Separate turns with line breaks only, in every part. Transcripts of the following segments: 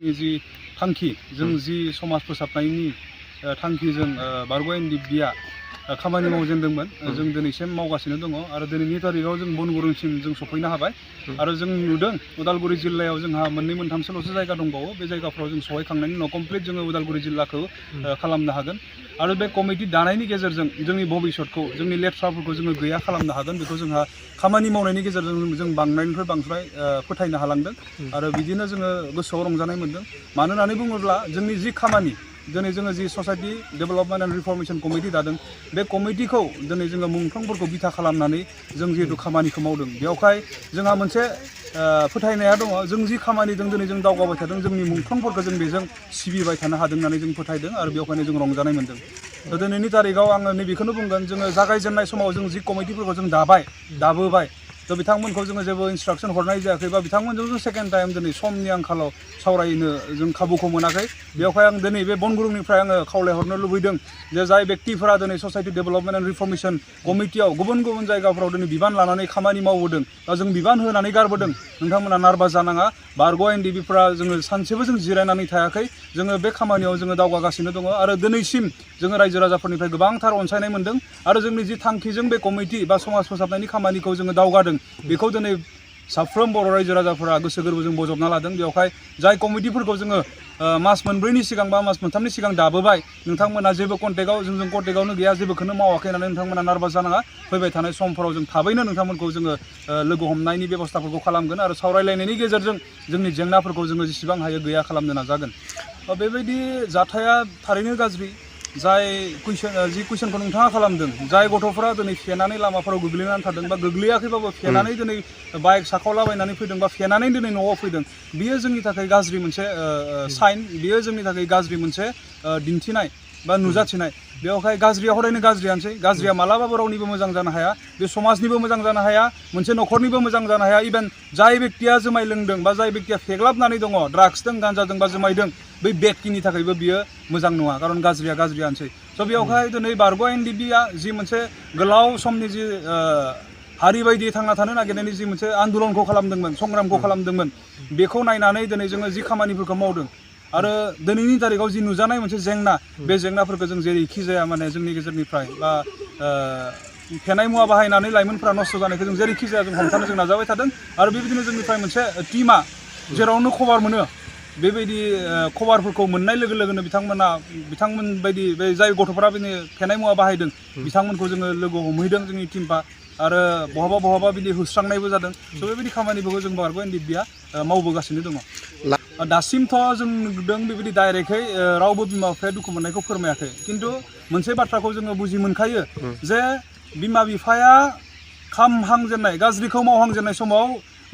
जि थांखि जों जि समाज फोसाबनायनि थांखिजों बारग' NDFB खामानि मावजेनदोंमोन जों दिनैसिम मावगासिनो दङ आरो दिनैनि तारिखाव जों बनगुरुंसिम जों सफैनो हाबाय आरो जों नुदों उदालगुरि जिल्लायाव जोंहा मोननै मोनथामसोल'सो जायगा दंबावो बे जायगाफोराव जों सहैखांनायनि उनाव कमप्लिट जोङो उदालगुरि जिल्लाखौ खालामनो हागोन आरो बे कमिटि दानायनि गेजेरजों जोंनि भबिष्यतखौ जोंनि लेथ्राफोरखौ जोङो गैया खालामनो हागोन बेखौ जोंहा खामानि मावनायनि गेजेरजों जों बांनायनिफ्राय बांद्राय फोथायनो हालांदों आरो बिदिनो जोङो गोसोआव रंजानाय मोनदों मानो होननानै बुङोब्ला जोंनि जि खामानि दिनै जोङो जि ससाइटि डेभेलपमेन्ट एन्ड रिफर्मेशन कमिटि दादों बे कमिटिखौ दिनै जोङो मुंख्लंफोरखौ बिथा खालामनानै जों जिहेतु खामानिखौ मावदों बेवहाय जोंहा मोनसे फोथायनाया दङ जों जि खामानिजों दिनै जों दावगाबाय थादों जोंनि मुंख्लंफोरखौ जों बेजों सिबिबाय थानो हादों होननानै जों फोथायदों आरो बेवहायनो जों रंजानाय मोनदों दिनैनि तारिखाव आङो नैबेखौनो बुंगोन जोङो जागायजेननाय समाव जों जि कमिटिफोरखौ जों दाबोबाय थ' बिथांमोनखौ जोङो जेबो इन्सट्राक्सन हरनाय जायाखै बा बिथांमोनजों जों सेकेन्ड टाइम दिनै समनि आंखालाव सावरायनो जों खाबुखौ मोनाखै बेवहाय आं दिनै बे बनगुरुंनिफ्राय आङो खावलायहरनो लुबैदों जे जाय व्यक्तिफोरा दिनै ससाइटि डेभेलपमेन्ट एन्ड रिफर्मेशन कमिटियाव गुबुन गुबुन जायगाफोराव दिनै बिबान लानानै खामानि मावबोदों बा जों बिबान होनानै गारबोदों नोंथांमोना नार्भास जानाङा बारग' NDFBफोरा जोङो सानसेबो जों जिरायनानै थायाखै जोङो बे खामानियाव जोङो दावगागासिनो दङ आरो दिनैसिम जोङो रायजो राजाफोरनिफ्राय गोबांथार अनसायनाय मोनदों आरो जोंनि जि थांखिजों बे कमिटि बा समाज फोसाबनायनि खामानिखौ जोङो दावगादों बेखौ दिनै साफ्रोम बर' रायजो राजाफोरा गोसो गोरबोजों बजबना लादों बेवहाय जाय कमिटिफोरखौ जोङो मास मोनब्रैनि सिगां बा मास मोनथामनि सिगां दाबोबाय नोंथांमोना जेबो कन्टेक्टआव जोंजों कन्टेक्टआवनो गैया जेबोखौनो मावाखै होननानै नोंथांमोना नार्भास जानाङा फैबाय थानाय समफोराव जों थाबैनो नोंथांमोनखौ जोङो लोगो हमनायनि बेबस्थाफोरखौ खालामगोन आरो सावरायलायनायनि गेजेरजों जोंनि जेंनाफोरखौ जोङो जेसेबां हायो गैया खालामनो नाजागोन बेबायदि जाथाया थारैनो गाज्रि जाय जि कुइसनखौ नोंथाङा खालामदों जाय गथ'फोरा दिनै फेनानै लामाफोराव गोग्लैनानै थादों बा गोग्लैयाखैबाबो फेनानै दिनै बाइक साखावलाबायनानै फैदों बा फेनानै दिनै न'आव फैदों बियो जोंनि थाखाय गाज्रि मोनसे साइन बियो जोंनि थाखाय गाज्रि मोनसे दिन्थिनाय बा नुजाथिनाय बेवहाय गाज्रिया हरैनो गाज्रियानोसै गाज्रिया मालाबाबो रावनिबो मोजां जानो हाया बे समाजनिबो मोजां जानो हाया मोनसे न'खरनिबो मोजां जानो हाया इभेन जाय व्यक्तिया जुमाय लोंदों बा जाय व्यक्तिया फेग्लाबनानै दङ ड्राग्सजों गान्जाजों बा जुमायदों बै व्यक्तिनि थाखायबो बियो मोजां नङा खारन गाज्रिया गाज्रियानोसै स' बेवहाय दिनै बारग' NDFBआ जि मोनसे गोलाव समनि जि हारि बायदि थांना थानो नागिरनायनि जि मोनसे आन्दलनखौ खालामदोंमोन संग्रामखौ खालामदोंमोन बेखौ नायनानै दिनै जोङो जि खामानिफोरखौ मावदों आरो दिनैनि तारिखाव जि नुजानाय मोनसे जेंना बे जेंनाफोरखौ जों जेरैखि जाया माने जोंनि गेजेरनिफ्राय बा फेनाय मुवा बाहायनानै लाइमोनफोरा नस्थ' जानायखौ जों जेरैखि जाया जों हमथानो जों नाजाबाय थादों आरो बेबायदिनो जोंनिफ्राय मोनसे टिमा जेरावनो खबर मोनो बेबायदि खबरफोरखौ मोननाय लोगो लोगोनो बिथांमोन बायदि बे जाय गथ'फोरा बिदिनो फेनाय मुवा बाहायदों बिथांमोनखौ जोङो लोगो हमहैदों जोंनि टिमफा आरो बहाबा बिदि होस्रांनायबो जादों स' बेबायदि खामानिफोरखौ जों बारग' NDFBआ मावबोगासिनो दङ दासिमथ' जों नुदों बेबायदि डाइरेक्टयै रावबो बिमा बिफाया दुखु मोननायखौ फोरमायाखै खिन्थु मोनसे बाथ्राखौ जोङो बुजि मोनखायो जे बिमा बिफाया खामहांजेननाय गाज्रिखौ मावहांजेननाय समाव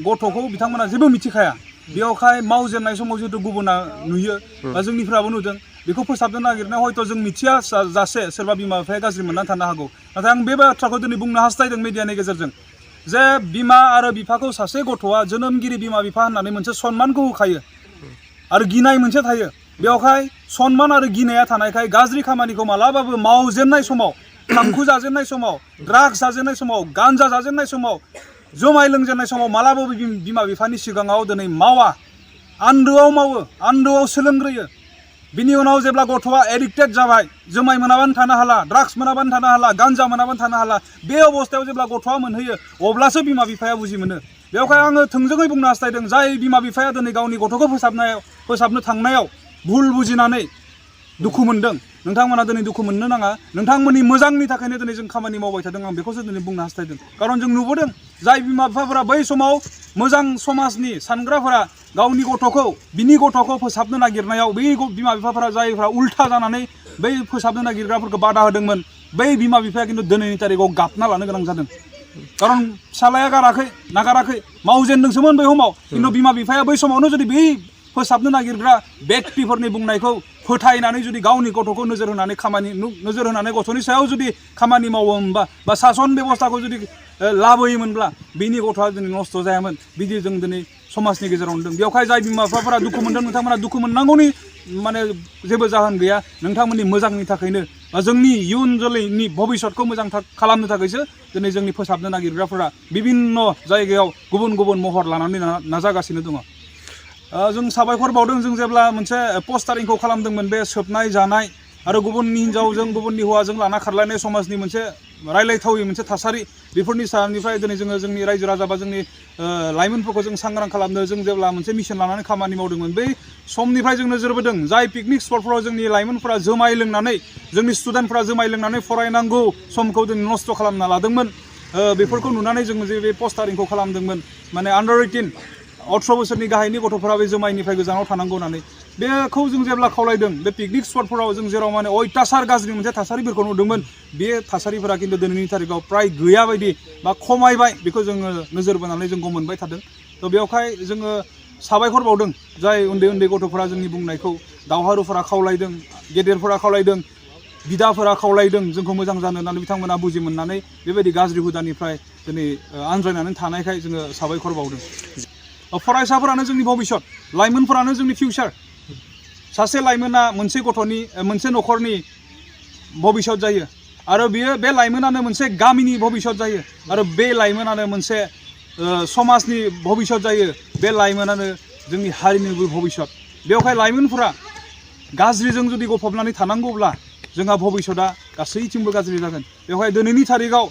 गथ'खौ बिथांमोना जेबो मिथिखाया बेवहाय मावजेननाय समाव जिहेतु गुबुना नुयो बा जोंनिफ्राबो नुदों बेखौ फोसाबनो नागिरनायाव हयथ' जों मिथिया जासे सोरबा बिमा बिफाया गाज्रि मोननानै थानो हागौ नाथाय आं बे बाथ्राखौ दिनै बुंनो हास्थायदों मिडियानि गेजेरजों जे बिमा आरो बिफाखौ सासे गथ'आ जोनोमगिरि बिमा बिफा होननानै मोनसे सनमानखौ होखायो आरो गिनाय मोनसे थायो बेवहाय सनमान आरो गिनाया थानायखाय गाज्रि खामानिखौ मालाबाबो मावजेननाय समाव थांखु जाजेननाय समाव ड्राग्स जाजेननाय समाव गान्जा जाजेननाय समाव जुमाय लोंजेननाय समाव मालाबाबो बिमा बिफानि सिगाङाव दिनै मावा आन्दोआव मावो आन्दोआव सोलोंग्रोयो बिनि उनाव जेब्ला गथ'आ एडिक्टेड जाबाय जुमाय मोनाबानो थानो हाला ड्राग्स मोनाबानो थानो हाला गान्जा मोनाबानो थानो हाला बे अबस्थायाव जेब्ला गथ'आ मोनहैयो अब्लासो बिमा बिफाया बुजि मोनो बेवहाय आङो थोंजोङै बुंनो हास्थायदों जाय बिमा बिफाया दिनै गावनि गथ'खौ फोसाबनो थांनायाव भुल बुजिनानै दुखु मोनदों नोंथांमोना दिनै दुखु मोननो नाङा नोंथांमोननि मोजांनि थाखायनो दिनै जों खामानि मावबाय थादों आं बेखौसो दिनै बुंनो हास्थायदों खारन जों नुबोदों जाय बिमा बिफाफोरा बै समाव मोजां समाजनि सानग्राफोरा गावनि गथ'खौ बिनि गथ'खौ फोसाबनो नागिरनायाव बै बिमा बिफाफोरा जायफ्रा उल्था जानानै बै फोसाबनो नागिरग्राफोरखौ बादा होदोंमोन बै बिमा बिफाया खिन्थु दिनैनि तारिखाव गाबना लानो गोनां जादों खारन फिसालाया नागाराखै मावजेनदोंसोमोन बै समाव खिन्थु बिमा बिफाया बै समावनो जुदि बै फोसाबनो नागिरग्रा व्यक्तिफोरनि बुंनायखौ फोथायनानै जुदि गावनि गथ'खौ नोजोर होनानै गथ'नि सायाव जुदि खामानि मावोमोनबा बा सासन बेबस्थाखौ जुदि लाबोयोमोनब्ला बिनि गथ'आ दिनै नस्थ' जायामोन बिदि जों दिनै समाजनि गेजेराव नुदों बेवहाय जाय बिमा बिफाफोरा दुखु मोनदों नोंथांमोना दुखु मोननांगौनि माने जेबो जाहोन गैया नोंथांमोननि मोजांनि थाखायनो बा जोंनि इयुन जोलैनि भबिष्यतखौ मोजां खालामनो थाखायसो दिनै जोंनि फोसाबनो नागिरग्राफोरा बिभिन्न जायगायाव गुबुन गुबुन महर लानानै नाजागासिनो दङ जों साबायखर बावदों जों जेब्ला मोनसे पस्टारिंखौ खालामदोंमोन बे सोबनाय जानाय आरो गुबुननि हिन्जावजों गुबुननि हौवाजों लाना खारलायनाय समाजनि मोनसे रायलायथावै मोनसे थासारि बेफोरनि सानिफ्राय दिनै जोंनि रायजो राजा बा जोंनि लाइमोनफोरखौ जों सांग्रां खालामनो जों जेब्ला मोनसे मिशन लानानै खामानि मावदोंमोन बै समनिफ्राय जों नोजोर बोदों जाय पिकनिक स्पटफोराव जोंनि लाइमोनफोरा जुमाय लोंनानै जोंनि स्टुडेन्टफोरा जुमाय लोंनानै फरायनांगौ समखौ जों नस्थ' खालामना लादोंमोन बेफोरखौ नुनानै जों जे बे पस्टारिंखौ खालामदोंमोन माने आन्डार 18 18 बोसोरनि गाहायनि गथ'फोरा बे जुमायनिफ्राय गोजानाव थानांगौ होननानै बेखौ जों जेब्ला खावलायदों बे पिकनिक स्पटफोराव जों जेराव माने अयथासार गाज्रि मोनसे थासारिफोरखौ नुदोंमोन बे थासारिफोरा खिन्थु दिनैनि थारिखआव प्राय गैया बायदि बा खमायबाय बेखौ जोङो नोजोर बोनानै जों मोनबाय थादों थ' बेवहाय जोङो साबायखर बावदों जाय उन्दै उन्दै गथ'फोरा जोंनि बुंनायखौ दावहारुफोरा खावलायदों गेदेरफोरा खावलायदों बिदाफोरा खावलायदों जोंखौ मोजां जानो होननानै बिथांमोना बुजि मोननानै बेबायदि गाज्रि हुदानिफ्राय दिनै आनज्रायनानै थानायखाय जोङो साबायखर बावदों फरायसाफोरानो जोंनि भबिष्यत लाइमोनफोरानो जोंनि फिउचार सासे लाइमोना मोनसे गथ'नि मोनसे न'खरनि भबिष्यत जायो आरो बे लाइमोनानो मोनसे गामिनि भबिष्यत जायो आरो बे लाइमोनानो मोनसे समाजनि भबिष्यत जायो बे लाइमोनानो जोंनि हारिनिबो भबिष्यत बेवहाय लाइमोनफोरा गाज्रिजों जुदि गफबनानै थानांगौब्ला जोंहा भबिष्यतआ गासैथिंबो गाज्रि जागोन बेवहाय दिनैनि थारिखआव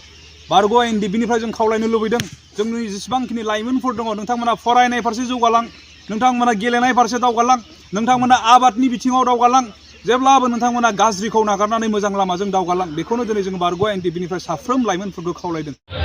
बारग' NDFBनिफ्राय जों खावलायनो लुबैदों जोंनि जेसेबांखिनि लाइमोनफोर दङ नोंथांमोना फरायनाय फारसे जौगालां नोंथांमोना गेलेनाय फारसे दावगालां नोंथांमोना आबादनि बिथिङाव दावगालां जेब्लाबो नोंथांमोना गाज्रिखौ नागारनानै मोजां लामाजों दावगालां बेखौनो दिनै जों बारग' NDFBनिफ्राय साफ्रोम लाइमोनफोरखौ खावलायदों